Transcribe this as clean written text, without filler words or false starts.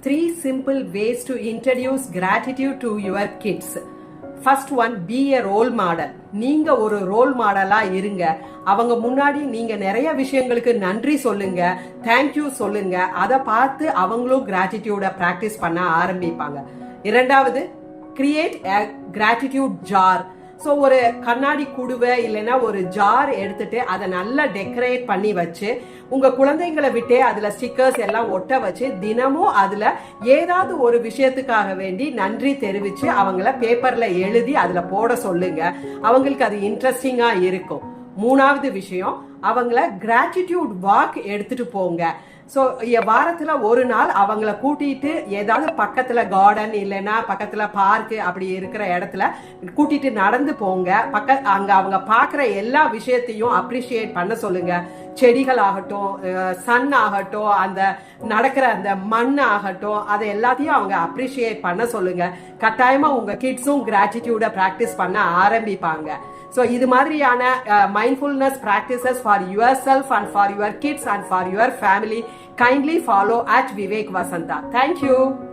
3 simple ways to introduce gratitude to your kids. First one, be a role model. நீங்க ஒரு role மாடலா இருங்க. அவங்க முன்னாடி நீங்க நிறைய விஷயங்களுக்கு நன்றி சொல்லுங்க, தேங்க்யூ சொல்லுங்க. அதை பார்த்து அவங்களும் கிராட்டிடியூட பிராக்டிஸ் பண்ண ஆரம்பிப்பாங்க. இரண்டாவது, create a gratitude jar. So ஒரு கண்ணாடி குடுவை இல்லைன்னா ஒரு ஜார் எடுத்துட்டு அதை நல்லா டெக்கரேட் பண்ணி வச்சு உங்க குழந்தைங்களை விட்டே அதுல ஸ்டிக்கர்ஸ் எல்லாம் ஒட்ட வச்சு தினமும் அதுல ஏதாவது ஒரு விஷயத்துக்காக வேண்டி நன்றி தெரிவிச்சு அவங்கள பேப்பர்ல எழுதி அதுல போட சொல்லுங்க. அவங்களுக்கு அது இன்ட்ரெஸ்டிங்கா இருக்கும். மூணாவது விஷயம், அவங்கள கிராட்டிடியூட் வாக் எடுத்துட்டு போங்க. ஸோ வாரத்துல ஒரு நாள் அவங்கள கூட்டிட்டு ஏதாவது பக்கத்துல கார்டன் இல்லைன்னா பக்கத்துல பார்க் அப்படி இருக்கிற இடத்துல கூட்டிட்டு நடந்து போங்க. அங்க அவங்க பாக்குற எல்லா விஷயத்தையும் அப்ரிஷியேட் பண்ண சொல்லுங்க. செடிகள் ஆகட்டும், சன் ஆகட்டும், அந்த நடக்கிற அந்த மண் ஆகட்டும், அதை எல்லாத்தையும் அவங்க அப்ரிஷியேட் பண்ண சொல்லுங்க. கட்டாயமா உங்க கிட்ஸும் கிராட்டிடியூட பிராக்டிஸ் பண்ண ஆரம்பிப்பாங்க. So இது மாதிரியான mindfulness practices for yourself and for your kids and for your family, kindly follow at Vivek Vasanta. Thank you.